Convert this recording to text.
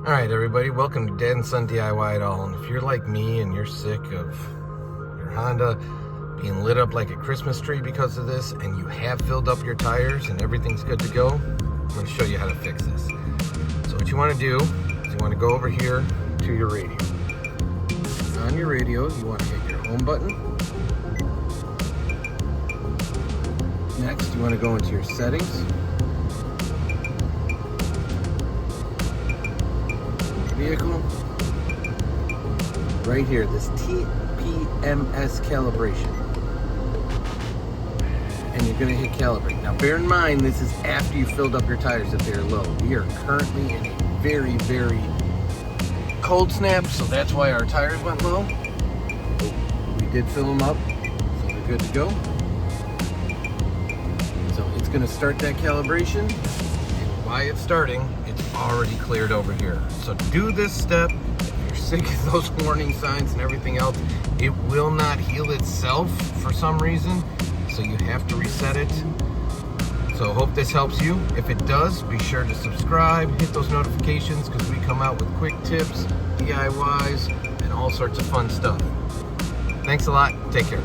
Alright everybody, welcome to Dad and Son DIY It All. And if you're like me and you're sick of your Honda being lit up like a Christmas tree because of this, and you have filled up your tires and everything's good to go, I'm going to show you how to fix this. So what you want to do is you want to go over here to your radio. On your radio, you want to hit your home button. Next, you want to go into your settings. Vehicle. Right here, this TPMS Calibration. And you're going to hit calibrate. Now bear in mind, this is after you filled up your tires if they're low. We are currently in a very, very cold snap, so that's why our tires went low. We did fill them up, so they're good to go. So it's going to start that calibration. And while it's starting, it's already cleared over here. So do this step. If you're sick of those warning signs and everything else, it will not heal itself for some reason, so you have to reset it. So hope this helps you. If it does, be sure to subscribe, hit those notifications, because we come out with quick tips, DIYs, and all sorts of fun stuff. Thanks a lot. Take care.